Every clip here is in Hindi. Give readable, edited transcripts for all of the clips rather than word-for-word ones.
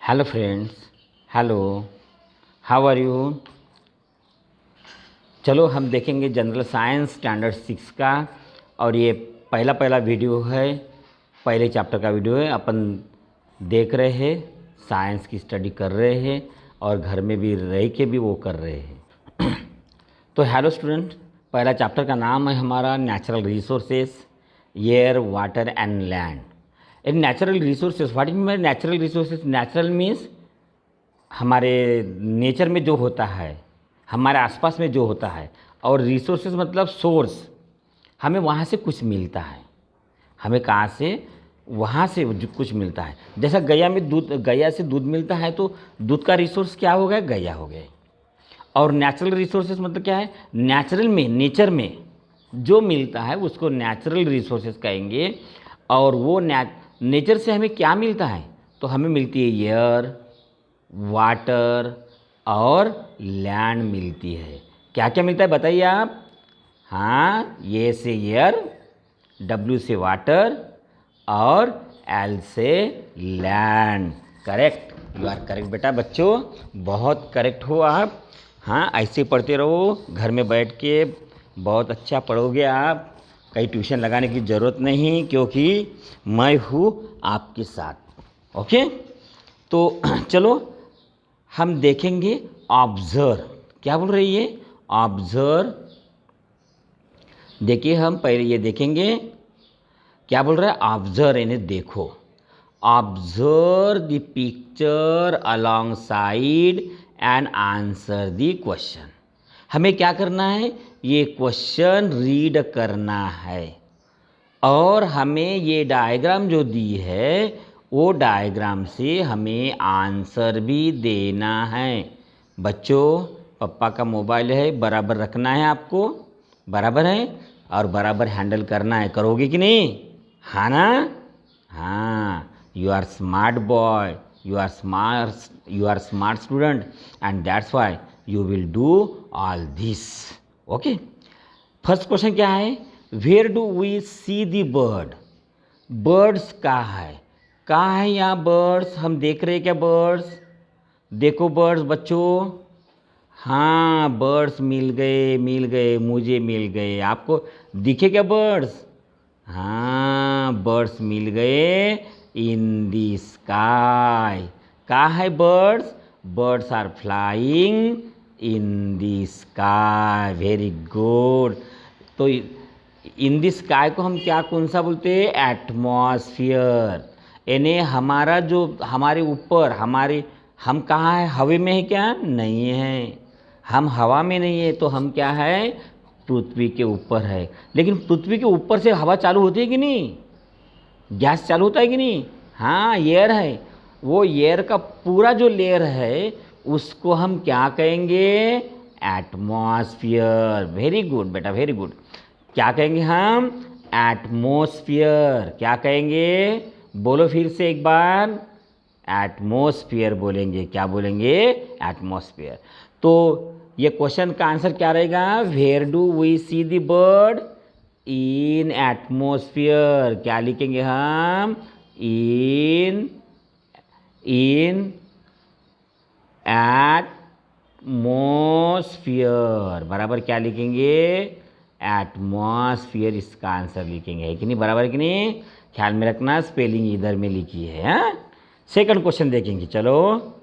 Hello friends, hello, how are you. चलो हम देखेंगे जनरल साइंस स्टैंडर्ड 6 का। और ये पहला वीडियो है, पहले चैप्टर का वीडियो है। अपन देख रहे हैं, साइंस की स्टडी कर रहे हैं और घर में भी रह के भी वो कर रहे हैं। तो हेलो स्टूडेंट, पहला चैप्टर का नाम है हमारा natural resources, air, water and land. In natural resources, what is mean natural resources? Natural means हमारे नेचर में जो होता है, हमारे आसपास में जो होता है। और रिसोर्सेज मतलब सोर्स, हमें वहाँ से कुछ मिलता है। हमें कहाँ से? वहाँ से कुछ मिलता है। जैसा गैया में दूध, गैया से दूध मिलता है तो दूध का रिसोर्स क्या हो गया? गैया हो गए। और नेचुरल रिसोर्सेज मतलब क्या है? नेचुरल में, नेचर में जो मिलता है उसको नेचुरल रिसोर्सेज कहेंगे। और वो नेचर से हमें क्या मिलता है? तो हमें मिलती है एयर, वाटर और लैंड मिलती है। क्या क्या मिलता है बताइए आप? हाँ, ए से एयर, डब्ल्यू से वाटर और एल से land. Correct, you are correct बेटा। बच्चों बहुत करेक्ट हो आप। हाँ, ऐसे पढ़ते रहो, घर में बैठ के बहुत अच्छा पढ़ोगे आप। कहीं ट्यूशन लगाने की ज़रूरत नहीं, क्योंकि मैं हूँ आपके साथ। ओके, तो चलो हम देखेंगे ऑब्जर्व। क्या बोल रही है? ऑब्जर्व। देखिए, हम पहले ये देखेंगे क्या बोल रहा है। ऑब्जर्व यानी देखो। Observe the picture along side and answer the question. हमें क्या करना है? ये क्वेश्चन रीड करना है और हमें ये डायग्राम जो दी है वो डायग्राम से हमें आंसर भी देना है। बच्चों, पापा का मोबाइल है, बराबर रखना है आपको, बराबर है, और बराबर हैंडल करना है। करोगे कि नहीं? हाँ ना? हाँ, you are smart boy, you are smart student and that's why you will do all this. Okay, first question क्या है? Where do we see the bird? Birds कहाँ है? कहाँ है यहाँ बर्ड्स? हम देख रहे हैं क्या बर्ड्स? देखो बर्ड्स बच्चों। हाँ, बर्ड्स मिल गए, मिल गए, मुझे मिल गए। आपको दिखे क्या बर्ड्स? हाँ, बर्ड्स मिल गए इन दी स्काई। कहाँ है birds? Birds are flying in the sky. Very good. तो इन दी स्काई को हम क्या, कौन सा बोलते हैं? एटमॉस्फियर। यानी हमारा जो, हमारे ऊपर, हमारे, हम कहाँ है? हवा में है क्या? नहीं है, हम हवा में नहीं है। तो हम क्या है? पृथ्वी के ऊपर है। लेकिन पृथ्वी के ऊपर से हवा चालू होती है कि नहीं? गैस चालू होता है कि नहीं? हाँ, एयर है। वो एयर का पूरा जो लेयर है उसको हम क्या कहेंगे? एटमॉस्फियर। वेरी गुड बेटा, वेरी गुड। क्या कहेंगे हम? एटमॉस्फियर। क्या कहेंगे? बोलो फिर से एक बार। एटमॉस्फियर बोलेंगे। क्या बोलेंगे? एटमॉस्फियर। तो ये क्वेश्चन का आंसर क्या रहेगा? Where do we see the bird? In atmosphere. क्या लिखेंगे हम? In atmosphere. बराबर क्या लिखेंगे? एटमॉस्फियर। इसका आंसर लिखेंगे, है कि नहीं? बराबर है कि नहीं? ख्याल में रखना, स्पेलिंग इधर में लिखी है। हाँ, सेकंड क्वेश्चन देखेंगे। चलो,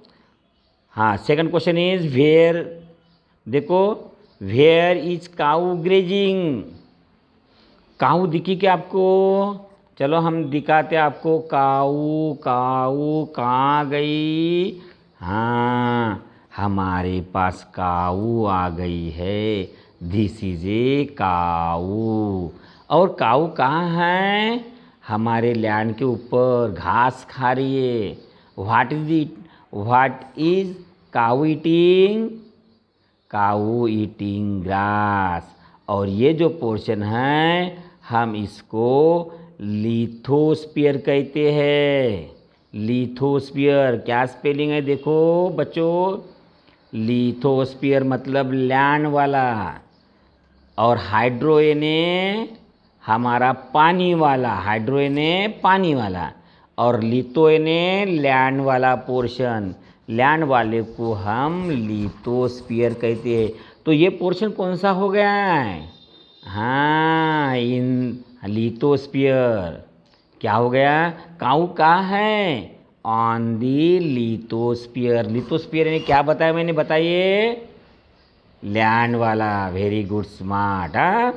हाँ, सेकंड क्वेश्चन इज वेयर। देखो, वेयर इज काऊ ग्रेजिंग? काऊ दिखी क्या आपको? चलो हम दिखाते आपको। काऊ, काऊ कहाँ गई? हाँ, हमारे पास काऊ आ गई है। दिस इज ए काऊ। और काऊ कहाँ है? हमारे लैंड के ऊपर घास खा रही है। What is cow eating? Cow eating grass. और ये जो पोर्शन है हम इसको लिथोस्फीयर कहते हैं। लिथोस्फीयर। क्या स्पेलिंग है देखो बच्चों? लिथोस्फीयर मतलब लैंड वाला, और हाइड्रो यानी हमारा पानी वाला। हाइड्रो यानी पानी वाला, और लिथो यानी लैंड वाला पोर्शन, लैंड वाले को हम लिथोस्फीयर कहते हैं। तो ये पोर्शन कौन सा हो गया है? हाँ, इन लिथोस्फीयर क्या हो गया? काऊ का है? On the lithosphere. लिथोस्फीयर ने क्या बताया मैंने, बताइए? लैंड वाला। Very good, smart. हाँ,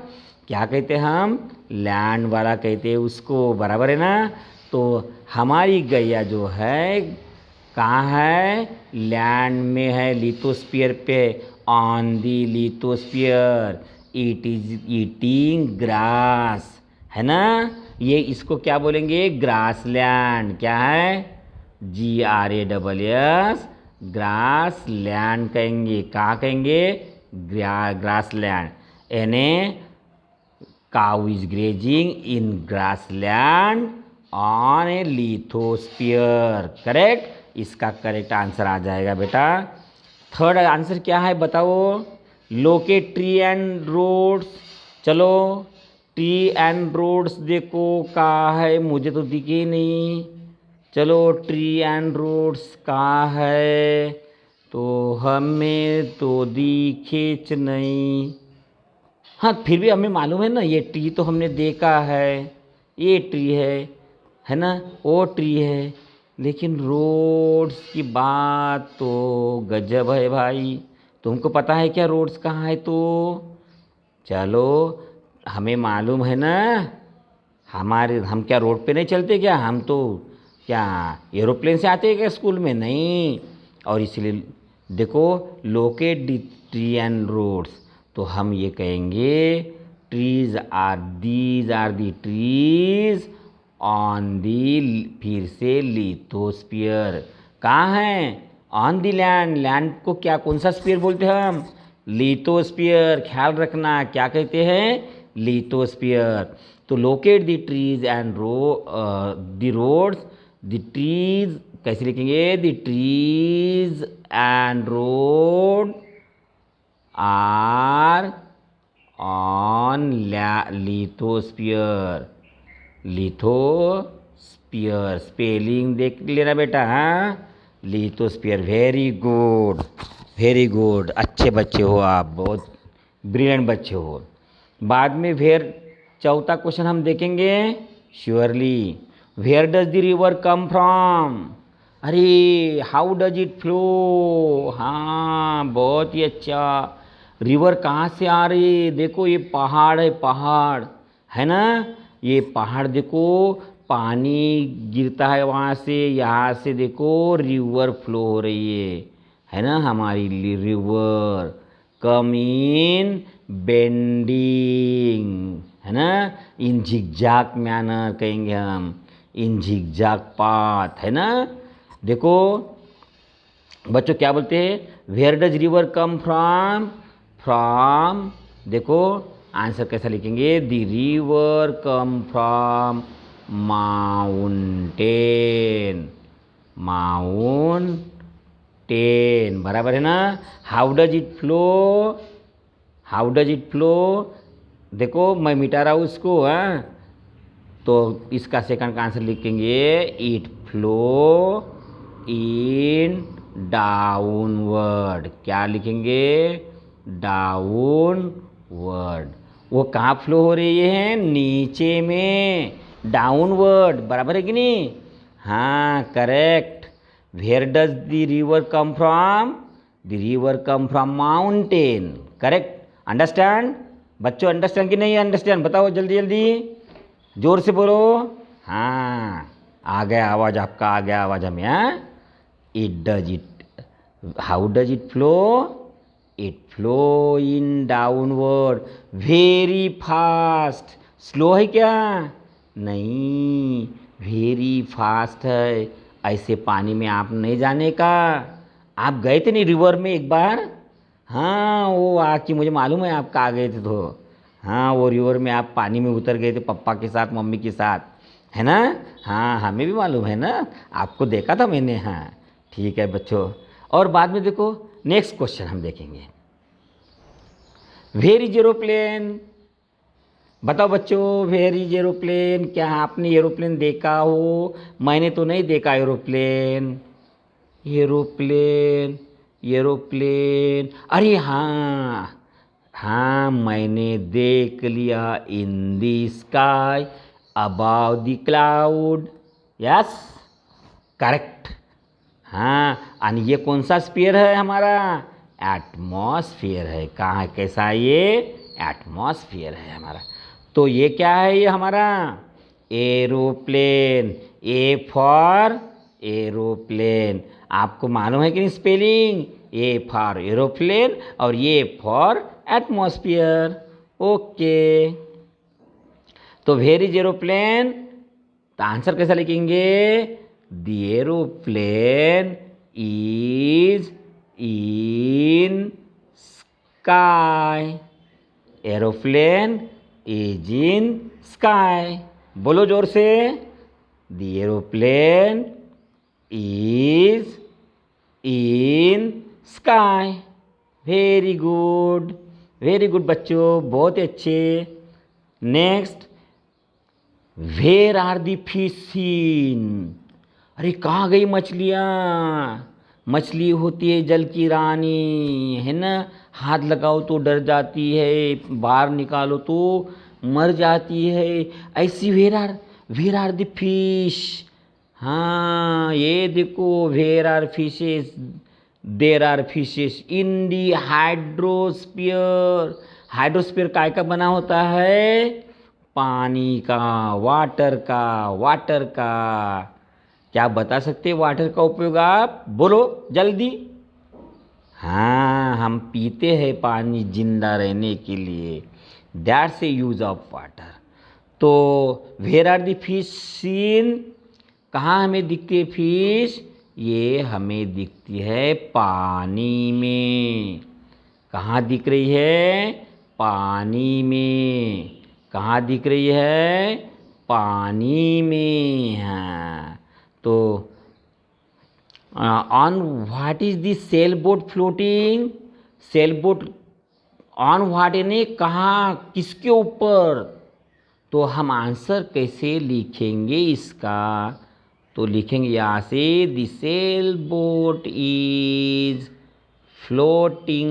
क्या कहते हैं हम? लैंड वाला कहते हैं उसको, बराबर है ना? तो हमारी गैया जो है कहाँ है? लैंड में है, लिथोस्फीयर पे, on the lithosphere. It is eating grass, है ना? ये इसको क्या बोलेंगे? Grass land. क्या है? GRASS, ग्रास लैंड कहेंगे। कहाँ कहेंगे? Grass land. यानी cow is grazing in grassland on a lithosphere। Correct? इसका करेक्ट आंसर आ जाएगा बेटा। थर्ड आंसर क्या है बताओ? Locate tree and roads. चलो, ट्री एंड रोड्स देखो कहाँ है, मुझे तो दिखे नहीं। चलो, ट्री एंड रोड्स कहाँ है? तो हमें तो दिखेच नहीं। हाँ, फिर भी हमें मालूम है ना, ये ट्री तो हमने देखा है, ये ट्री है ना, वो ट्री है। लेकिन रोड्स की बात तो गजब है भाई। तुमको पता है क्या रोड्स कहाँ है? तो चलो, हमें मालूम है ना, हम क्या रोड पे नहीं चलते क्या? हम तो क्या एरोप्लेन से आते हैं क्या स्कूल में? नहीं। और इसलिए देखो, locate the tree and roads, तो हम ये कहेंगे these are the trees on the, फिर से लिथोस्फीयर। कहाँ है? On the land. लैंड को क्या, कौन सा स्फीयर बोलते हैं हम? लिथोस्फीयर। ख्याल रखना, क्या कहते हैं? लिथोस्फीयर। तो locate the trees and the roads. The trees कैसे लिखेंगे? The trees and road are on lithosphere. Lithosphere spelling देख लेना बेटा। हाँ, lithosphere. Very good, very good, अच्छे बच्चे हो आप, बहुत ब्रिलियंट बच्चे हो। बाद में फिर चौथा क्वेश्चन हम देखेंगे surely. Where does the river come from? अरे, हाउ डज इट फ्लो? हाँ, बहुत ही अच्छा। रिवर कहाँ से आ रही? देखो, ये पहाड़ है, पहाड़ है ना, ये पहाड़ देखो, पानी गिरता है वहाँ से, यहाँ से देखो रिवर फ्लो हो रही है ना, हमारी रिवर कम इन बेंडिंग, है ना, इन झिकझाक मैनर कहेंगे हम, इन झिकझाक पाथ, है ना। देखो बच्चों क्या बोलते हैं? Where does river come from? From, देखो आंसर कैसा लिखेंगे? The river come from mountain. Mountain, बराबर है ना। How does it flow? How does it flow? देखो मैं मिटा रहा हूँ उसको, हाँ, तो इसका सेकंड का आंसर लिखेंगे इट फ्लो इन डाउनवर्ड। क्या लिखेंगे? डाउनवर्ड। वो कहाँ फ्लो हो रही है? नीचे में, डाउनवर्ड, बराबर है कि नहीं? हाँ, correct. Where does the river come from? The river come from mountain. Correct. Understand बच्चों? अंडरस्टैंड कि नहीं अंडरस्टैंड? बताओ जल्दी जल्दी, जोर से बोलो। हाँ, आ गया आवाज़ आपका, आ गया आवाज़ हमें। हाँ, it does it, how does it flow? It flow in downward very fast. Slow है क्या? नहीं, वेरी फास्ट है। ऐसे पानी में आप नहीं जाने का। आप गए थे नहीं रिवर में एक बार? हाँ, वो आके मुझे मालूम है आप कहाँ गए थे। तो हाँ, वो रिवर में आप पानी में उतर गए थे पापा के साथ, मम्मी के साथ, है ना। हाँ, हमें भी मालूम है ना, आपको देखा था मैंने। हाँ, ठीक है बच्चों। और बाद में देखो नेक्स्ट क्वेश्चन हम देखेंगे। Where is aeroplane? बताओ बच्चों, वेयर इज एरोप्लेन? क्या आपने एरोप्लेन देखा हो? मैंने तो नहीं देखा एरोप्लेन। एरोप्लेन, एरोप्लेन, अरे हाँ, हाँ मैंने देख लिया। In the sky about the cloud. Yes, correct. हाँ, और ये कौन सा स्फीयर है हमारा? एटमॉस्फेयर है। कहाँ है, कैसा है ये? एटमॉस्फेयर है हमारा। तो ये क्या है, ये हमारा एरोप्लेन। A for aeroplane. आपको मालूम है कि नहीं स्पेलिंग? ए फॉर एरोप्लेन और ये फॉर एटमॉस्फेयर। ओके, तो वेयर इज एरोप्लेन? तो आंसर कैसा लिखेंगे? The aeroplane is in sky. Aeroplane is in sky. बोलो जोर से, the aeroplane is in sky. Very good, very good बच्चों, बहुत ही अच्छे। Next, where are the fish seen? अरे कहाँ गई मछलियाँ? मछली होती है जल की रानी, है ना। हाथ लगाओ तो डर जाती है, बाहर निकालो तो मर जाती है। ऐसी वेयर आर दी फिश? हाँ, ये देखो, where are fishes? There are fishes in the hydrosphere. Hydrosphere काय का बना होता है? पानी का, वाटर का, वाटर का। क्या आप बता सकते हैं वाटर का उपयोग? आप बोलो जल्दी। हाँ, हम पीते हैं पानी जिंदा रहने के लिए। That's a use of water. तो where are the fish seen? कहाँ हमें दिखती है फिश? ये हमें दिखती है पानी में। कहाँ दिख रही है? पानी में। कहाँ दिख रही है? पानी में। हाँ, तो on what is the sail boat floating? Sail boat on what यानी कहाँ, किसके ऊपर? तो हम आंसर कैसे लिखेंगे इसका? तो लिखेंगे यहाँ से, the sail boat is floating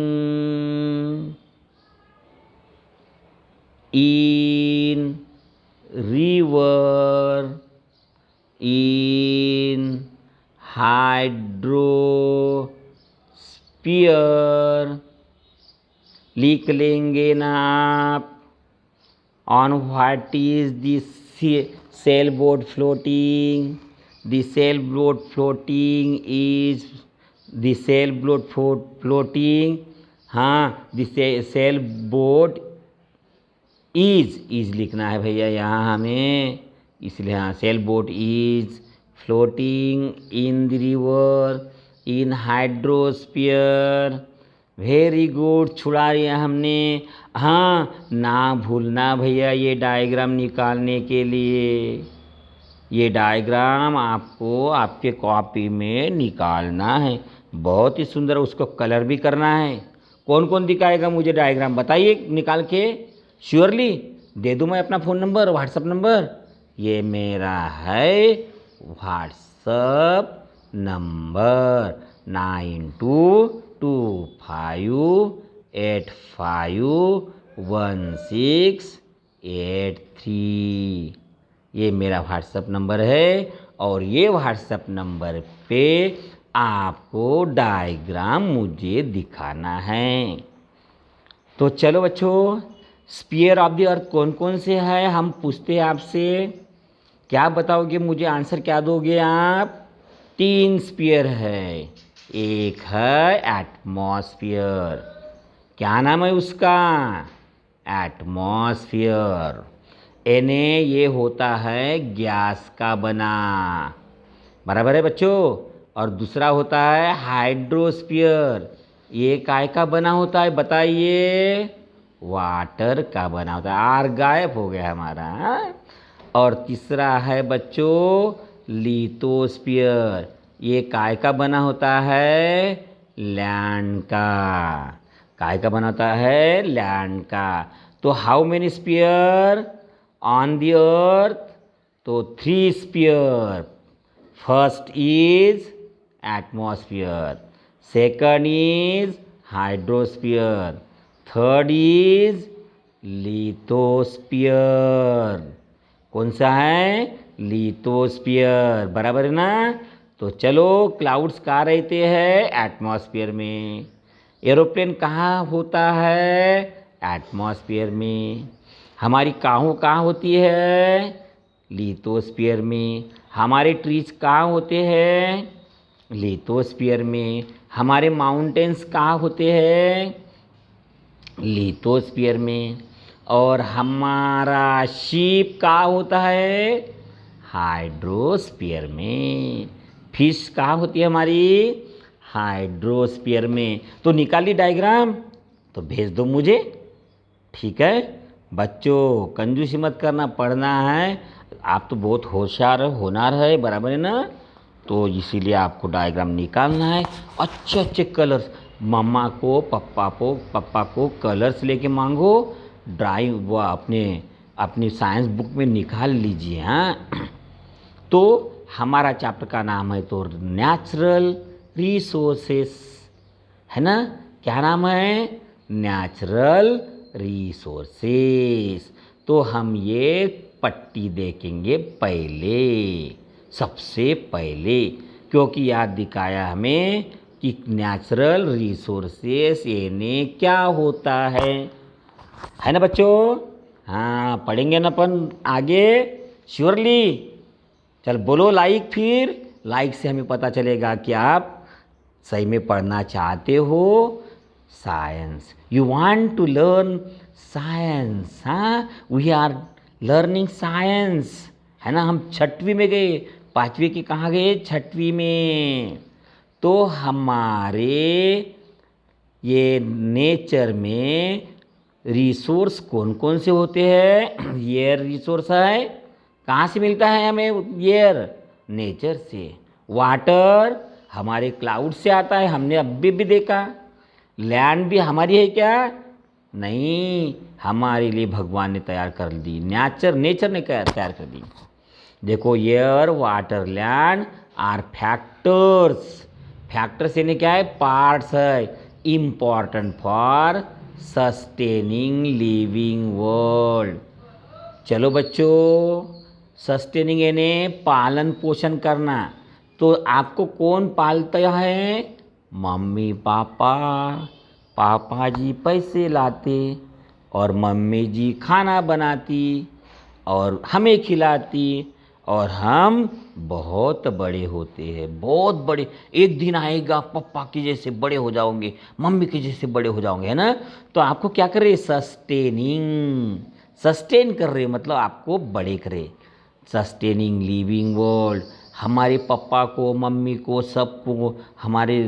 in river in hydrosphere. लिख लेंगे ना आप? On what is the sail boat floating? The sail boat floating is the sail boat floating. हाँ, द सेल बोट इज लिखना है भैया यहाँ हमें, इसलिए हाँ, sail boat is floating in the river in hydrosphere. Very good, छुड़ा लिया हमने। हाँ, ना भूलना भैया ये डायग्राम निकालने के लिए। ये डायग्राम आपको आपके कॉपी में निकालना है। बहुत ही सुंदर, उसको कलर भी करना है। कौन कौन दिखाएगा मुझे डायग्राम, बताइए निकाल के। श्योरली दे दूँ मैं अपना फ़ोन नंबर, व्हाट्सअप नंबर? ये मेरा है व्हाट्सअप नंबर 9225851683। ये मेरा व्हाट्सअप नंबर है और ये व्हाट्सअप नंबर पे आपको डायग्राम मुझे दिखाना है। तो चलो बच्चों, स्पीयर ऑफ द अर्थ कौन कौन से है हम पूछते हैं आपसे। क्या बताओगे मुझे, आंसर क्या दोगे आप? 3 स्पीयर है। एक है एटमॉस्फेयर। क्या नाम है उसका? एटमॉस्फेयर। यानी ये होता है गैस का बना, बराबर है बच्चों। और दूसरा होता है हाइड्रोस्फीयर। ये काय का बना होता है बताइए? वाटर का बना होता है। आर गायब हो गया हमारा। और तीसरा है बच्चों लिथोस्फीयर। ये काय का बना होता है? लैंड का। काय का बना होता है? लैंड का। तो how many sphere on the earth? तो 3 sphere. First is atmosphere, second is hydrosphere, third is lithosphere. कौन सा है? लिथोस्फीयर. बराबर है ना? तो चलो, क्लाउड्स कहाँ रहते हैं? एटमॉस्फेयर में. एरोप्लेन कहाँ होता है? एटमॉस्फेयर में. हमारी काहू कहाँ होती है? लिथोस्फीयर में. हमारे ट्रीज कहाँ होते हैं? लिथोस्फीयर में. हमारे माउंटेन्स कहाँ होते हैं? लिथोस्फीयर में. और हमारा शिप कहाँ होता है? हाइड्रोस्फीयर में. फिश कहाँ होती है हमारी? हाइड्रोस्फीयर में. तो निकाली डायग्राम, तो भेज दो मुझे. ठीक है बच्चों, कंजूसी मत करना, पढ़ना है. आप तो बहुत होशियार होनहार है, बराबर है ना? तो इसीलिए आपको डायग्राम निकालना है. अच्छे अच्छे कलर्स, मम्मा को पप्पा को कलर्स लेके मांगो. ड्राइंग वो अपनी साइंस बुक में निकाल लीजिए. हाँ, तो हमारा चैप्टर का नाम है तो नेचुरल रिसोर्सेस, है ना? क्या नाम है? Natural resources. तो हम ये पट्टी देखेंगे पहले, सबसे पहले, क्योंकि याद दिखाया हमें कि नेचुरल रिसोर्सेस यानी क्या होता है ना बच्चों? हाँ, पढ़ेंगे ना अपन आगे श्योरली. चल बोलो लाइक. फिर लाइक से हमें पता चलेगा कि आप सही में पढ़ना चाहते हो science. You want to learn science. हाँ, वी आर लर्निंग साइंस, है ना? हम 6वीं में गए. 5वीं की कहाँ गए? 6वीं में. तो हमारे ये नेचर में रिसोर्स कौन कौन से होते हैं? एयर रिसोर्स है. कहाँ से मिलता है हमें एयर? नेचर से. वाटर हमारे क्लाउड से आता है, हमने अभी भी देखा. लैंड भी हमारी है क्या? नहीं, हमारे लिए भगवान ने तैयार कर दी. नेचर ने तैयार कर दी. देखो, air, water, land are factors. Factors यानी क्या है? पार्ट्स है. Important for sustaining living world. चलो बच्चों, सस्टेनिंग यानी पालन पोषण करना. तो आपको कौन पालता है? Mummy papa. पापा जी पैसे लाते और मम्मी जी खाना बनाती और हमें खिलाती, और हम बहुत बड़े होते हैं, बहुत बड़े. एक दिन आएगा पापा के जैसे बड़े हो जाओगे, मम्मी के जैसे बड़े हो जाओगे, है ना? तो आपको क्या कर रहे? सस्टेन कर रहे, मतलब आपको बड़े करे. Sustaining living world. हमारे पापा को, मम्मी को, सबको, हमारे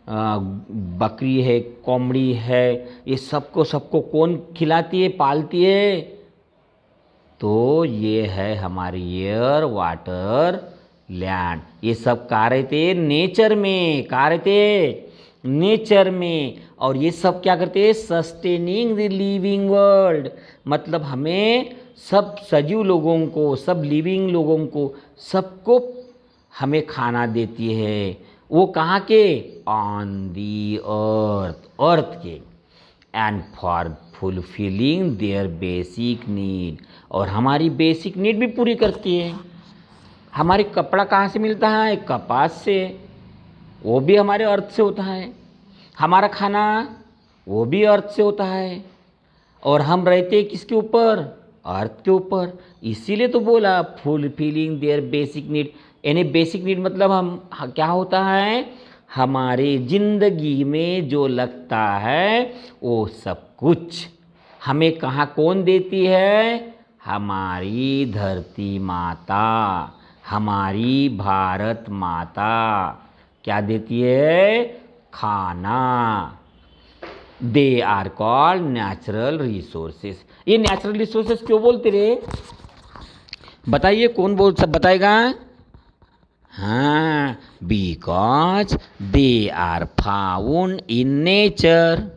बकरी है, कोमड़ी है, ये सबको कौन खिलाती है, पालती है? तो ये है हमारी एयर, वाटर, लैंड. ये सब कहाँ रहते? नेचर में. कहाँ रहते? नेचर में. और ये सब क्या करते हैं? Sustaining the living world. मतलब हमें सब सजीव लोगों को, सब लिविंग लोगों को, सबको हमें खाना देती है. वो कहाँ के? ऑन दी अर्थ के. And for fulfilling their basic need. और हमारी बेसिक नीड भी पूरी करती है. हमारे कपड़ा कहाँ से मिलता है? कपास से. वो भी हमारे अर्थ से होता है. हमारा खाना वो भी अर्थ से होता है. और हम रहते किसके ऊपर? अर्थ के ऊपर. इसीलिए तो बोला फुलफिलिंग देयर बेसिक नीड. यानी बेसिक नीड मतलब हम क्या होता है? हमारे जिंदगी में जो लगता है वो सब कुछ हमें कहाँ कौन देती है? हमारी धरती माता, हमारी भारत माता. क्या देती है? खाना. They are called natural resources. ये नेचुरल रिसोर्सेस क्यों बोलते रे? बताइए, कौन बोल सब बताएगा? हाँ, because they are found in nature.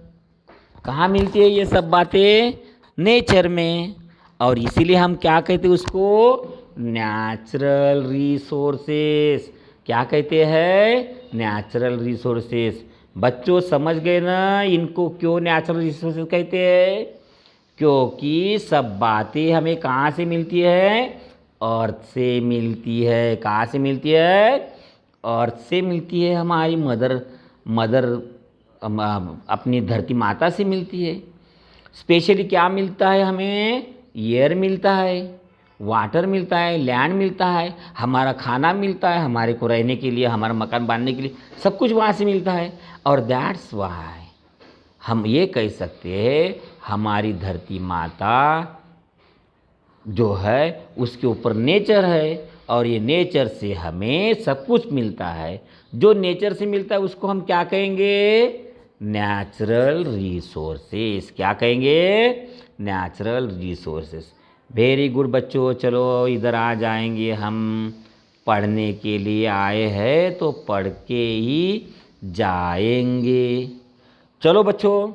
कहाँ मिलती है ये सब बातें? नेचर में, और इसीलिए हम क्या कहते हैं उसको, नेचुरल रिसोर्सेस। क्या कहते हैं, नेचुरल रिसोर्सेस। बच्चों समझ गए ना इनको क्यों नेचुरल रिसोर्सेस कहते हैं? क्योंकि सब बातें हमें कहाँ से मिलती है, अर्थ से मिलती है। कहाँ से मिलती है, अर्थ से मिलती है। हमारी मदर मदर अपनी धरती माता से मिलती है। स्पेशली क्या मिलता है हमें, एयर मिलता है, वाटर मिलता है, लैंड मिलता है, हमारा खाना मिलता है, हमारे को रहने के लिए, हमारा मकान बांधने के लिए, सब कुछ वहाँ से मिलता है। और दैट्स वाई हम ये कह सकते हैं हमारी धरती माता जो है उसके ऊपर नेचर है, और ये नेचर से हमें सब कुछ मिलता है। जो नेचर से मिलता है उसको हम क्या कहेंगे, नेचुरल रिसोर्सेस। क्या कहेंगे, नेचुरल रिसोर्सेस। वेरी गुड बच्चों, चलो इधर आ जाएंगे। हम पढ़ने के लिए आए हैं तो पढ़ के ही जाएंगे। चलो बच्चों,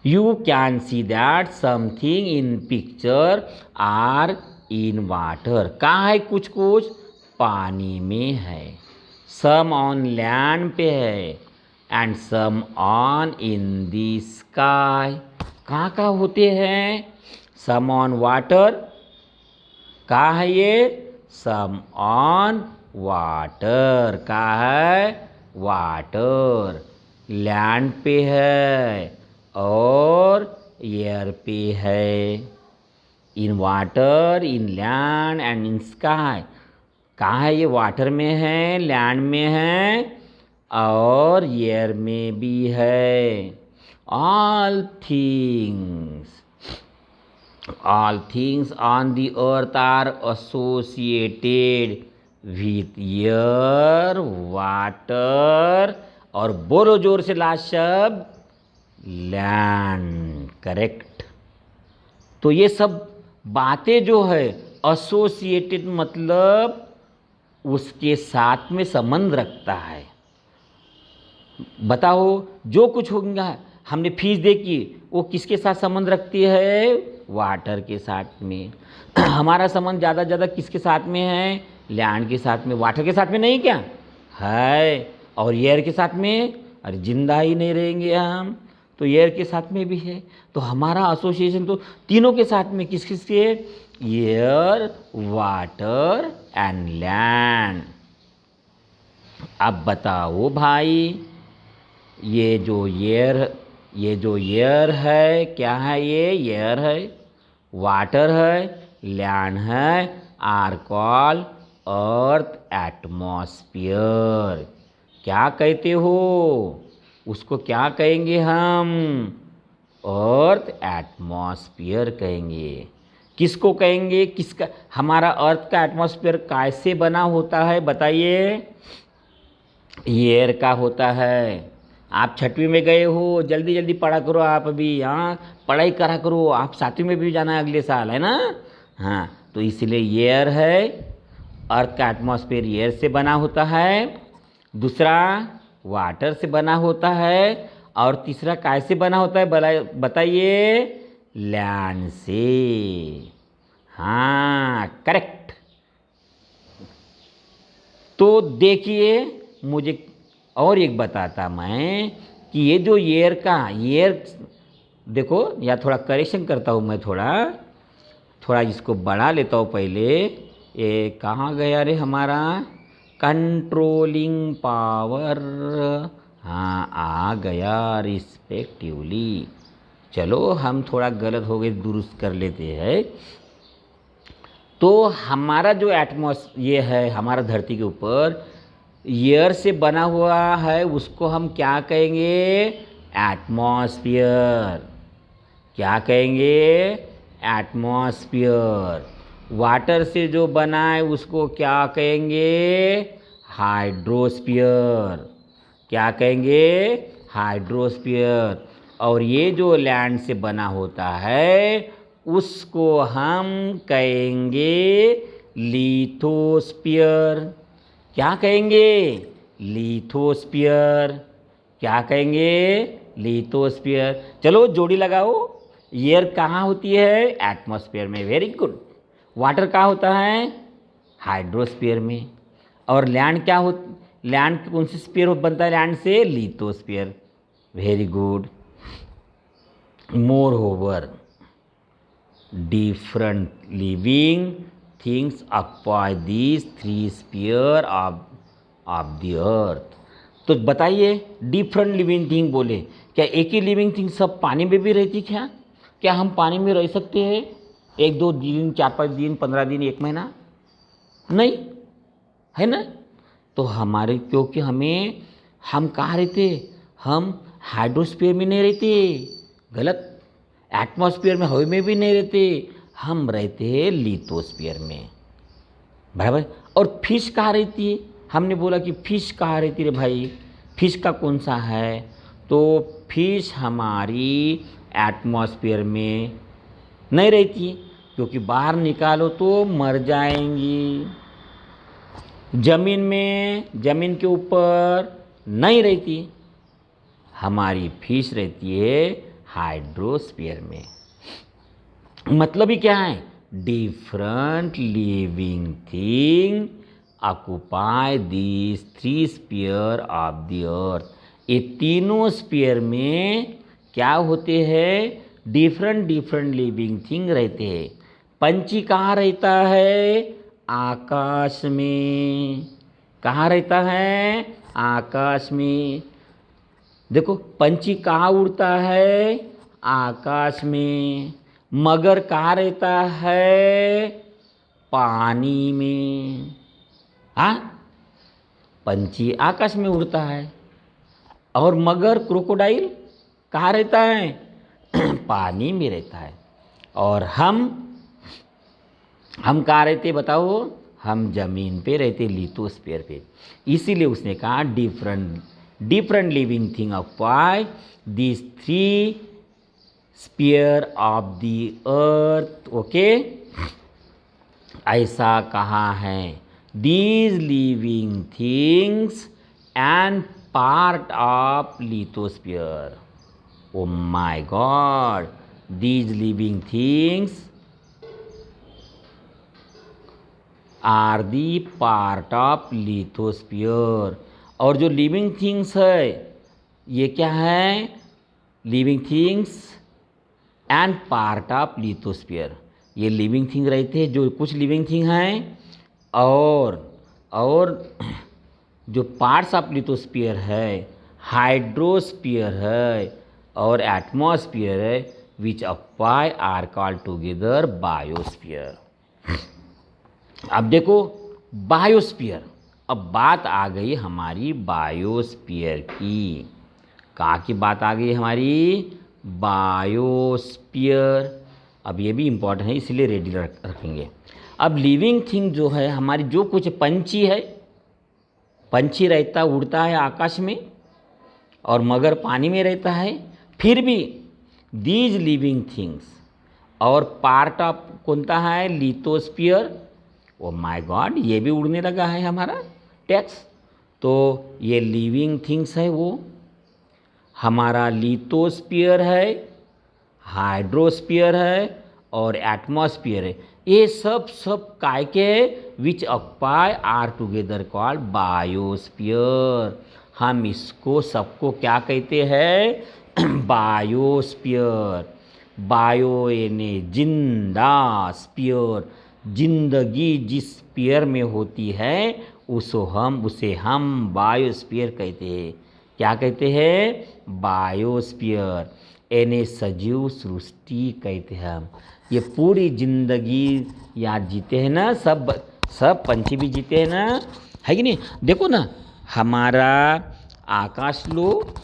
you can see that something in picture are in water। कहाँ है, कुछ कुछ पानी में है, some on land पे है, and some on in the sky। कहाँ कहाँ होते हैं, some on water। कहाँ है ये, some on water। कहाँ है, वाटर। लैंड पे है और एयर पे है। In water, in land and in sky. कहाँ है ये, वाटर में है, लैंड में है और एयर में भी है। All things on the earth are associated with air, water, और बोलो जोर से लास्ट शब्द, लैंड। करेक्ट। तो ये सब बातें जो है एसोसिएटेड मतलब उसके साथ में संबंध रखता है। बताओ, जो कुछ होगा, हमने फीस देखी, वो किसके साथ संबंध रखती है, वाटर के साथ में। हमारा संबंध ज़्यादा ज़्यादा किसके साथ में है, लैंड के साथ में। वाटर के साथ में नहीं क्या है, और एयर के साथ में, अरे जिंदा ही नहीं रहेंगे हम, तो एयर के साथ में भी है। तो हमारा एसोसिएशन तो तीनों के साथ में, किस किस के, एयर, वाटर एंड लैंड। अब बताओ भाई, ये जो एयर है, क्या है ये, एयर है, वाटर है, लैंड है, आर कॉल्ड अर्थ एटमॉस्फेयर। क्या कहते हो उसको, क्या कहेंगे हम, अर्थ एटमॉस्फेयर कहेंगे। किसको कहेंगे, किसका, हमारा अर्थ का एटमॉस्फेयर कैसे बना होता है बताइए, एयर का होता है। आप छठवीं में गए हो, जल्दी जल्दी पढ़ा करो आप अभी, हाँ पढ़ाई करा करो, आप सातवीं में भी जाना है अगले साल, है ना। हाँ, तो इसलिए एयर है, अर्थ का एटमॉस्फेयर एयर से बना होता है। दूसरा वाटर से बना होता है, और तीसरा कैसे बना होता है बताइए, लैंड से। हाँ करेक्ट। तो देखिए, मुझे और एक बताता मैं कि ये जो एयर देखो, या थोड़ा करेक्शन करता हूँ मैं, थोड़ा इसको बढ़ा लेता हूँ पहले। ये कहाँ गया रे हमारा कंट्रोलिंग पावर, हाँ आ गया, रिस्पेक्टिवली। चलो हम थोड़ा गलत हो गए, दुरुस्त कर लेते हैं। तो हमारा जो ये है, हमारा धरती के ऊपर एयर से बना हुआ है, उसको हम क्या कहेंगे, एटमॉस्फेयर। क्या कहेंगे, एटमॉस्फेयर। वाटर से जो बना है उसको क्या कहेंगे, हाइड्रोस्फीयर। क्या कहेंगे, हाइड्रोस्फीयर। और ये जो लैंड से बना होता है उसको हम कहेंगे लिथोस्फीयर। क्या कहेंगे, लिथोस्फीयर। क्या कहेंगे, लिथोस्फीयर। चलो जोड़ी लगाओ। एयर कहाँ होती है? एटमॉस्फेयर में। Very good. वाटर कहाँ होता है? हाइड्रोस्फीयर में। और लैंड क्या हो? लैंड कौन सी स्फीयर बनता है लैंड से? Lithosphere. Very good. More over different living things occupy these three sphere of the earth। तो बताइए, डिफरेंट लिविंग थिंग बोले, क्या एक ही लिविंग थिंग सब पानी में भी रहती? क्या हम पानी में रह सकते हैं 1-2 दिन, 4-5 दिन, 15 दिन, 1 महीना? नहीं, है ना? तो हमारे, क्योंकि हम कहाँ रहते? हम हाइड्रोस्फीयर में नहीं रहते। गलत। एटमॉस्फेयर में, हवा में भी नहीं रहते। हम रहते हैं लिथोस्फीयर में। बराबर। और फिश कहाँ रहती है? हमने बोला कि फिश कहाँ रहती है भाई? फिश का कौन सा है? तो फिश हमारी एटमॉस्फेयर में नहीं रहती, क्योंकि बाहर निकालो तो मर जाएंगी। जमीन के ऊपर नहीं रहती। हमारी फिश रहती है हाइड्रोस्फीयर में। मतलब ही क्या है? Different living thing occupy these three sphere of the अर्थ। ये तीनों स्फीयर में क्या होते हैं? डिफरेंट लिविंग थिंग रहते हैं। पंछी कहाँ रहता है? आकाश में। कहाँ रहता है? आकाश में। देखो, पंछी कहाँ उड़ता है? आकाश में। मगर कहाँ रहता है? पानी में। हाँ, पंछी आकाश में उड़ता है, और मगर क्रोकोडाइल कहाँ रहता है? पानी में रहता है। और हम कहाँ रहते बताओ? हम जमीन पे रहते, लिथोस्फीयर पे। इसीलिए उसने कहा different living thing occupy these three sphere of the earth. Okay, ऐसा कहा है। These living things and part of lithosphere. Oh my god, these living things are the part of lithosphere. और जो लिविंग थिंग्स है, ये क्या है? Living things and part of lithosphere. ये लिविंग थिंग रहते हैं, जो कुछ लिविंग थिंग हैं, और जो पार्ट्स ऑफ लिथोस्फीयर है, हाइड्रोस्फीयर है और एटमॉस्फीयर है, which occupy are called together biosphere. अब देखो, बायोस्फीयर। अब बात आ गई हमारी बायोस्फीयर की। कहाँ की बात आ गई हमारी? बायोस्फीयर। अब ये भी इम्पोर्टेंट है, इसलिए रेडी रखेंगे। अब लिविंग थिंग जो है हमारी, जो कुछ पंछी है, पंछी रहता, उड़ता है आकाश में, और मगर पानी में रहता है। फिर भी दीज लिविंग थिंग्स और पार्ट ऑफ कौन सा है? लिथोस्फीयर। ओ माय गॉड, ये भी उड़ने लगा है हमारा टैक्स। तो ये लिविंग थिंग्स है, वो हमारा लिथोस्फीयर है, हाइड्रोस्फीयर है और एटमॉस्फीयर है। ये सब काय के which occupy are together called biosphere. हम इसको सबको क्या कहते हैं? बायोस्फीयर। बायो यानी जिंदा, स्फीयर जिंदगी जिस स्फीयर में होती है उसे हम बायोस्फीयर कहते हैं। क्या कहते हैं? बायोस्फीयर यानी सजीव सृष्टि कहते हैं हम। ये पूरी जिंदगी यहाँ जीते हैं ना, सब पंछी भी जीते हैं ना, है कि नहीं? देखो ना, हमारा आकाश लो,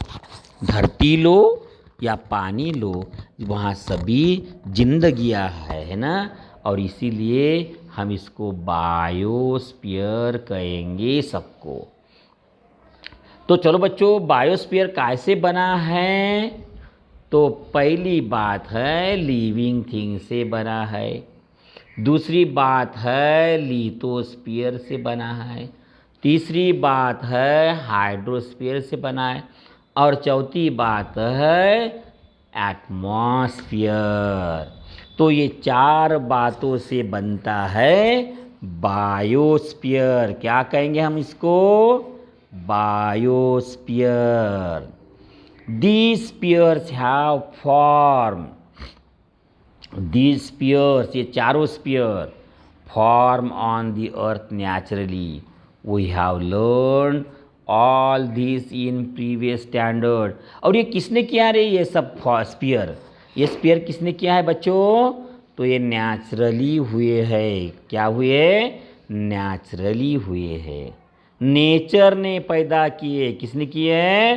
धरती लो या पानी लो, वहाँ सभी जिंदगियाँ है ना। और इसीलिए हम इसको बायोस्फीयर कहेंगे सबको। तो चलो बच्चों, बायोस्फीयर कैसे बना है? तो पहली बात है, लिविंग थिंग से बना है। दूसरी बात है, लिथोस्फीयर से बना है। तीसरी बात है, हाइड्रोस्फीयर से बना है। और चौथी बात है एटमॉस्फेयर। तो ये चार बातों से बनता है बायोस्फीयर। क्या कहेंगे हम इसको? Biosphere. These spheres have form. These spheres, ये चारों spear form on the earth naturally. We have learned all this in previous standard. और ये किसने किया रे ये सब स्पीयर? ये स्पीयर किसने किया है बच्चों? तो ये नेचुरली हुए हैं। क्या हुए? नेचुरली हुए हैं। नेचर ने पैदा किए। किसने किए?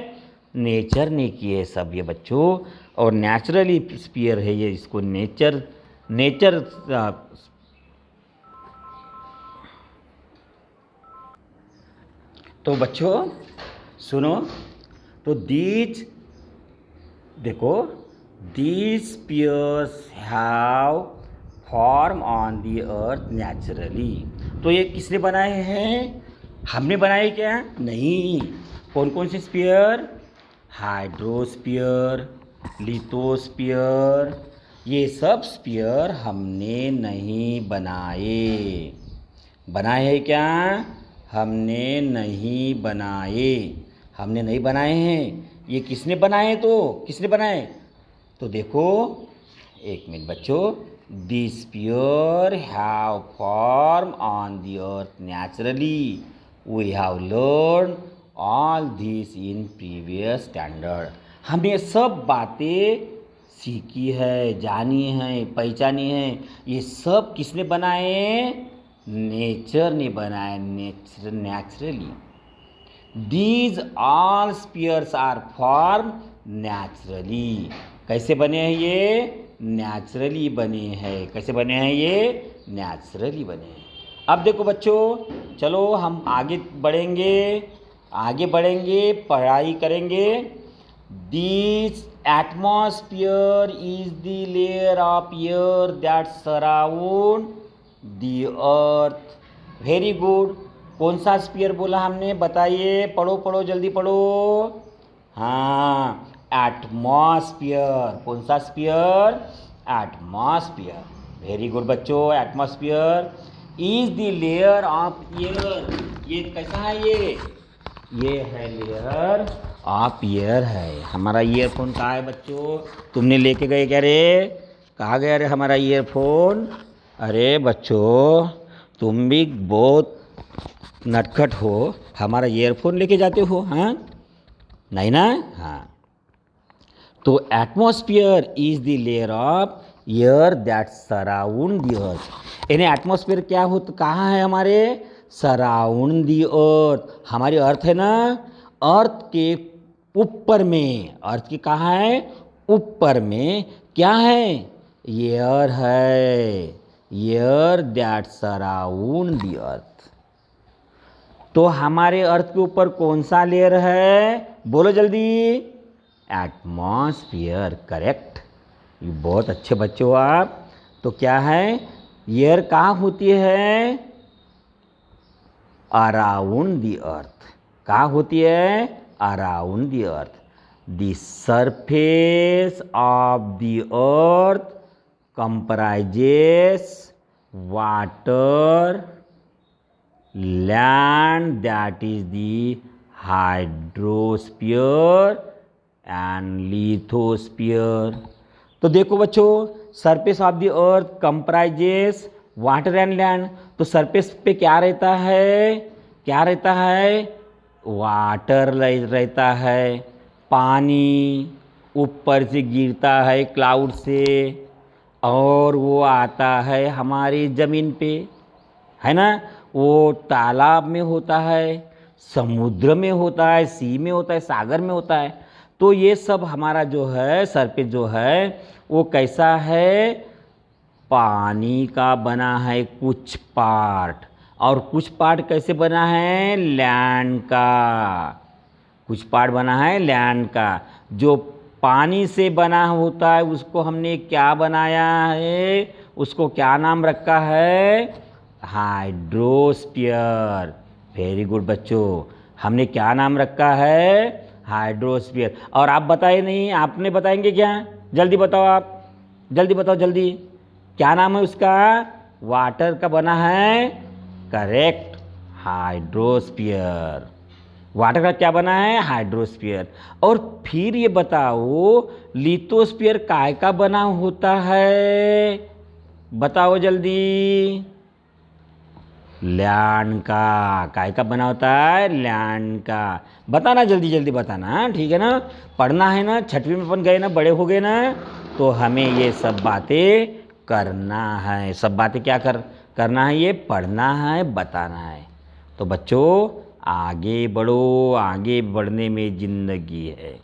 नेचर ने किए सब ये बच्चों। और नेचुरली स्पीयर है ये, इसको नेचर तो बच्चों सुनो, तो देखो these spheres have form on the earth naturally. तो ये किसने बनाए हैं? हमने बनाए क्या? नहीं। कौन कौन से स्पीयर? हाइड्रोस्फीयर, लिथोस्फीयर, ये सब स्पीयर हमने नहीं बनाए। बनाए हैं क्या? हमने नहीं बनाए। हमने नहीं बनाए हैं। ये किसने बनाए? तो किसने बनाए? तो देखो एक मिनट बच्चों, the sphere have form on the earth naturally. We have learn all this in previous standard. हमने सब बातें सीखी है, जानी है, पहचानी है। ये सब किसने बनाए? नेचर ने बनाए। Naturally. These all spheres are form naturally. कैसे बने हैं ये? नेचुरली बने हैं। कैसे बने हैं ये? नेचुरली बने हैं। अब देखो बच्चों, चलो हम आगे बढ़ेंगे, पढ़ाई करेंगे। This atmosphere is the layer of air that surround the earth. Very good. कौन सा स्फीयर बोला हमने? बताइए, पढ़ो जल्दी पढ़ो। हाँ, एटमॉस्फेयर। कौन सा स्फीयर? एटमॉस्फेयर। वेरी गुड बच्चों। Atmosphere is the layer of air. ये कैसा है? ये है लेयर ऑफ एयर है। हमारा ईयरफोन कहाँ है बच्चों? तुमने लेके गए क्या रे? कहाँ गया रे हमारा ईयरफोन? अरे बच्चों तुम भी बहुत नटखट हो, हमारा ईयरफोन लेके जाते हो। हाँ नहीं ना? हाँ। तो atmosphere is the layer of air that surround the earth. यानी एटमॉस्फेयर क्या होता, कहाँ है हमारे? सराउंड दी अर्थ। हमारी अर्थ है ना, अर्थ के ऊपर में। अर्थ के कहाँ है? ऊपर में। क्या है? एयर है। एयर दैट सराउंड दी अर्थ। तो हमारे अर्थ के ऊपर कौन सा लेयर है? बोलो जल्दी। एटमॉस्फेयर। करेक्ट। ये बहुत अच्छे बच्चे हो आप। तो क्या है? एयर कहाँ होती है? Around the earth. कहाँ होती है? Around the earth. The surface of the earth comprises water, land, that is the hydrosphere and lithosphere। तो देखो बच्चों, surface of the earth comprises water and land. तो सरफेस पे क्या रहता है? क्या रहता है? वाटर रहता है। पानी ऊपर से गिरता है क्लाउड से, और वो आता है हमारी ज़मीन पे, है ना? वो तालाब में होता है, समुद्र में होता है, सी में होता है, सागर में होता है। तो ये सब हमारा जो है सरफेस जो है वो कैसा है? पानी का बना है कुछ पार्ट, और कुछ पार्ट कैसे बना है? लैंड का। कुछ पार्ट बना है लैंड का। जो पानी से बना होता है उसको हमने क्या बनाया है? उसको क्या नाम रखा है? हाइड्रोस्फीयर। वेरी गुड बच्चों। हमने क्या नाम रखा है? हाइड्रोस्फीयर। और आप बताए नहीं, आपने बताएंगे क्या? जल्दी बताओ, आप जल्दी बताओ जल्दी, क्या नाम है उसका? वाटर का बना है, करेक्ट, हाइड्रोस्फीयर। वाटर का क्या बना है? हाइड्रोस्फीयर। और फिर ये बताओ, लिथोस्फीयर काय का बना होता है? बताओ जल्दी। लैंड का। काय का बना होता है? लैंड का। बताना जल्दी जल्दी बताना, ठीक है ना? पढ़ना है ना, छठवीं में अपन गए ना, बड़े हो गए ना, तो हमें ये सब बातें करना है। सब बातें क्या करना है? ये पढ़ना है, बताना है। तो बच्चों आगे बढ़ो, आगे बढ़ने में जिंदगी है।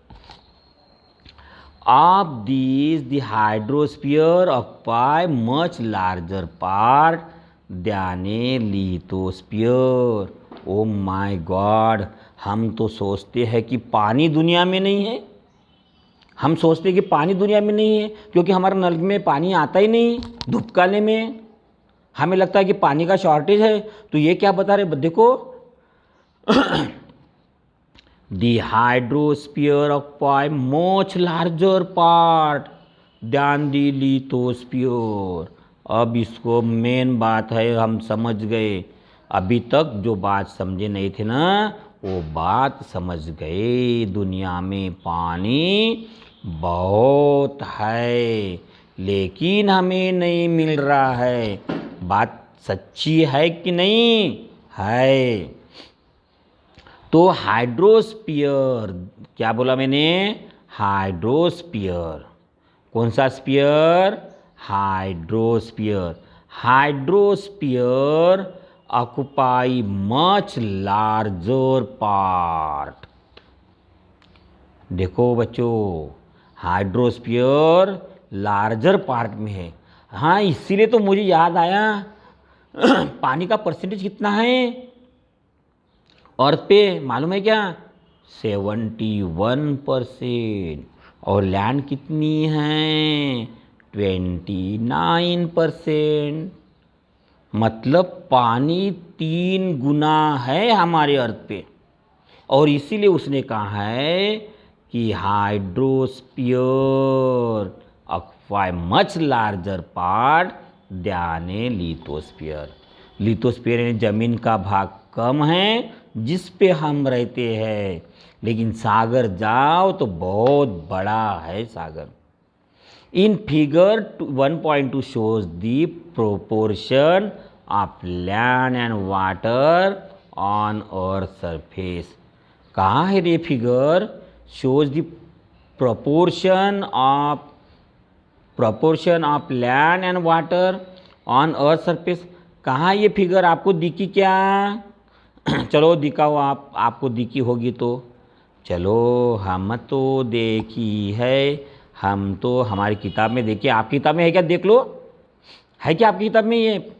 Of these, the hydrosphere occupy much larger part than a lithosphere. Oh my God! हम तो सोचते हैं कि पानी दुनिया में नहीं है। हम सोचते हैं कि पानी दुनिया में नहीं है क्योंकि हमारे नल में पानी आता ही नहीं धूपकाले में। हमें लगता है कि पानी का शॉर्टेज है। तो ये क्या बता रहे, देखो The hydrosphere occupy much larger part than the lithosphere. अब इसको मेन बात है, हम समझ गए। अभी तक जो बात समझे नहीं थे ना, वो बात समझ गए। दुनिया में पानी बहुत है लेकिन हमें नहीं मिल रहा है। बात सच्ची है कि नहीं है? तो हाइड्रोस्फीयर, क्या बोला मैंने? हाइड्रोस्फीयर। कौन सा sphere? Hydrosphere. Hydrosphere occupy much larger part. देखो बच्चों, हाइड्रोस्फीयर लार्जर पार्ट में है। हाँ, इसीलिए तो मुझे याद आया पानी का परसेंटेज कितना है अर्थ पे, मालूम है क्या? 71%। और लैंड कितनी है? 29%। मतलब पानी 3 गुना है हमारे अर्थ पे। और इसीलिए उसने कहा है कि hydrosphere occupy much larger part than a lithosphere. Lithosphere यानी जमीन का भाग कम है जिस पे हम रहते हैं, लेकिन सागर जाओ तो बहुत बड़ा है सागर। In figure 1.2 shows the proportion of land and water on earth surface. कहाँ है ये figure? shows the proportion of land and water on earth surface. कहाँ ये फिगर आपको दिखी क्या? चलो दिखाओ, आपको दिखी होगी तो चलो। हम तो देखी है, हम तो हमारी किताब में देखिए। आपकी किताब में है क्या? देख लो, है क्या आपकी किताब में? ये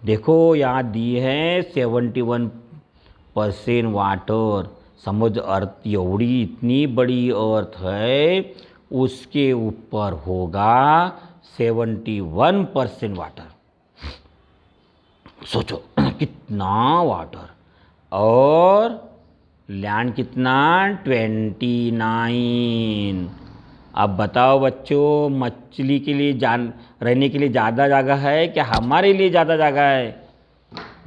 देखो यहाँ दी है 71% वाटर। समझ, अर्थ एवढी इतनी बड़ी अर्थ है, उसके ऊपर होगा 71% वाटर। सोचो कितना वाटर। और लैंड कितना? 29। अब बताओ बच्चों, मछली के लिए रहने के लिए ज़्यादा जगह है क्या हमारे लिए ज़्यादा जगह है?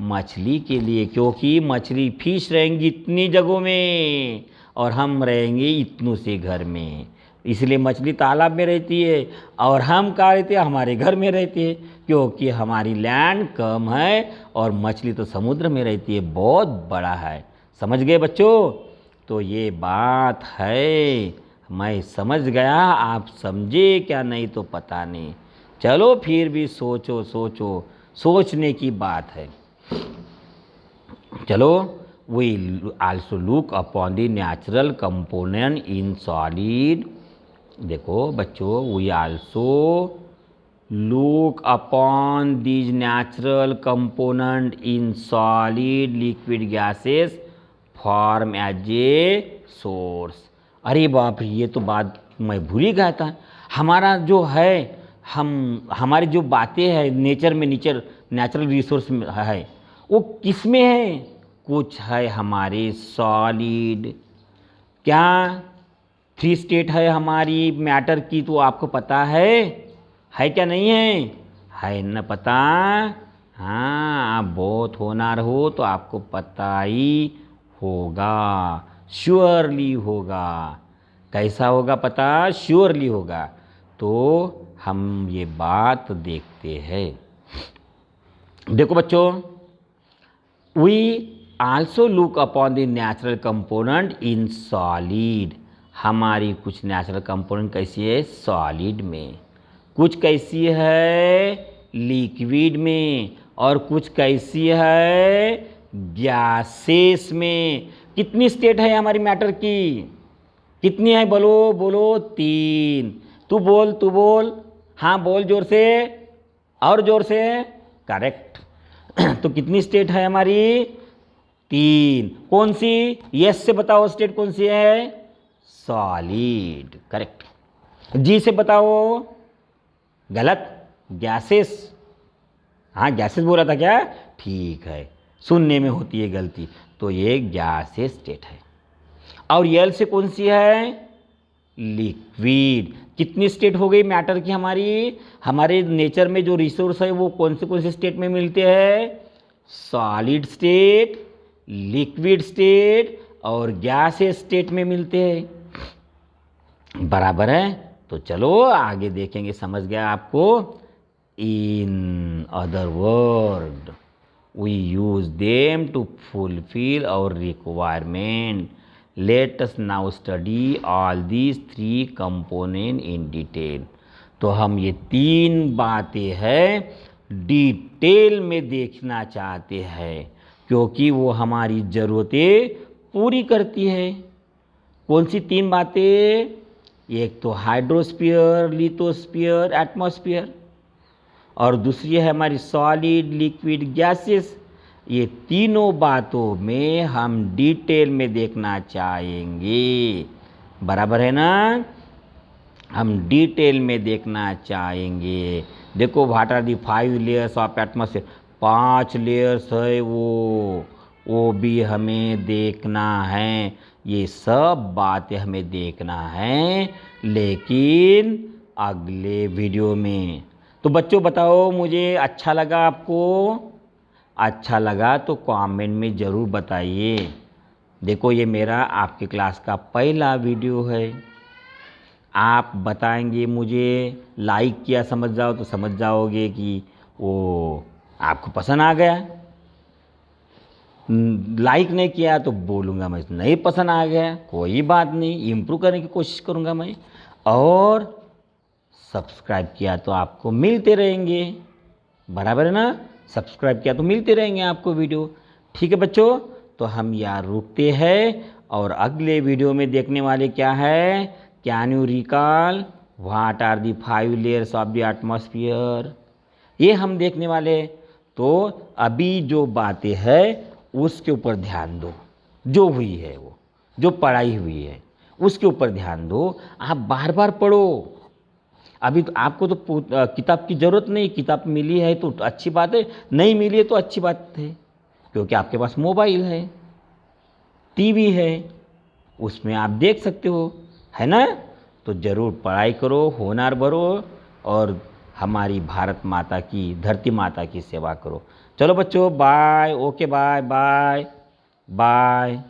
मछली के लिए, क्योंकि मछली फिश रहेंगी इतनी जगहों में और हम रहेंगे इतनों से घर में। इसलिए मछली तालाब में रहती है और हम कहाँ रहते हैं? हमारे घर में रहते हैं, क्योंकि हमारी लैंड कम है और मछली तो समुद्र में रहती है, बहुत बड़ा है। समझ गए बच्चों? तो ये बात है, मैं समझ गया, आप समझे क्या नहीं तो पता नहीं। चलो फिर भी सोचो, सोचने की बात है। चलो, we also look upon the natural component in solid. देखो बच्चों, we also look upon these natural component in solid liquid gases form as a source. अरे बाप रे, ये तो बात मैं भूल ही गया था। हमारा जो है, हमारी जो बातें हैं नेचर में, नेचुरल रिसोर्स में है, वो किस में है? कुछ है हमारे सॉलिड क्या 3 स्टेट है हमारी मैटर की, तो आपको पता है क्या नहीं है न पता। हाँ, आप बहुत होनहार हो तो आपको पता ही होगा, श्योरली होगा। कैसा होगा पता? श्योरली होगा। तो हम ये बात देखते हैं। देखो बच्चों, we also look upon the natural component in solid. हमारी कुछ नेचुरल कंपोनेंट कैसी है? सॉलिड में, कुछ कैसी है? लिक्विड में, और कुछ कैसी है? गैसेस में। कितनी स्टेट है हमारी मैटर की? कितनी है? बोलो बोलो। 3। तू बोल। हाँ बोल जोर से, और जोर से। करेक्ट। तो कितनी स्टेट है हमारी? 3। कौन सी? यस से बताओ, स्टेट कौन सी है? सॉलिड। करेक्ट। जी से बताओ। गलत, गैसेस। हाँ, गैसेस बोला था क्या? ठीक है, सुनने में होती है गलती। तो ये गैसेस स्टेट है। और यल से कौन सी है? लिक्विड। कितनी स्टेट हो गई मैटर की हमारी? हमारे नेचर में जो रिसोर्स है वो कौन से स्टेट में मिलते हैं? सॉलिड स्टेट, लिक्विड स्टेट और गैसेस स्टेट में मिलते हैं। बराबर है। तो चलो आगे देखेंगे। समझ गया आपको? In other word, we use them to fulfill our requirement. Let us now study all these 3 components in detail. तो हम ये 3 बातें हैं डिटेल में देखना चाहते हैं, क्योंकि वो हमारी ज़रूरतें पूरी करती है। कौन सी 3 बातें? एक तो हाइड्रोस्फीयर, लिथोस्फीयर, एटमॉस्फेयर, और दूसरी है हमारी सॉलिड, लिक्विड, गैसेस। ये तीनों बातों में हम डिटेल में देखना चाहेंगे। बराबर है ना? हम डिटेल में देखना चाहेंगे। देखो, what are the 5 layers of atmosphere? 5 layers है वो भी हमें देखना है। ये सब बातें हमें देखना है, लेकिन अगले वीडियो में। तो बच्चों बताओ, मुझे अच्छा लगा आपको? अच्छा लगा तो कमेंट में ज़रूर बताइए। देखो, ये मेरा आपकी क्लास का पहला वीडियो है। आप बताएंगे मुझे, लाइक किया समझ जाओ तो समझ जाओगे कि वो आपको पसंद आ गया। लाइक नहीं किया तो बोलूँगा मैं नहीं पसंद आ गया। कोई बात नहीं, इम्प्रूव करने की कोशिश करूँगा मैं। और सब्सक्राइब किया तो आपको मिलते रहेंगे। बराबर है ना? सब्सक्राइब किया तो मिलते रहेंगे आपको वीडियो। ठीक है बच्चों, तो हम यहाँ रुकते हैं और अगले वीडियो में देखने वाले क्या है? Can you recall what are the 5 layers of the atmosphere? ये हम देखने वाले। तो अभी जो बातें हैं उसके ऊपर ध्यान दो, जो हुई है वो, जो पढ़ाई हुई है उसके ऊपर ध्यान दो। आप बार बार पढ़ो। अभी तो आपको तो किताब की ज़रूरत नहीं। किताब मिली है तो अच्छी बात है, नहीं मिली है तो अच्छी बात है, क्योंकि आपके पास मोबाइल है, टीवी है, उसमें आप देख सकते हो, है ना? तो ज़रूर पढ़ाई करो, होनहार बनो और हमारी भारत माता की, धरती माता की सेवा करो। चलो बच्चों, bye. Okay, bye bye bye.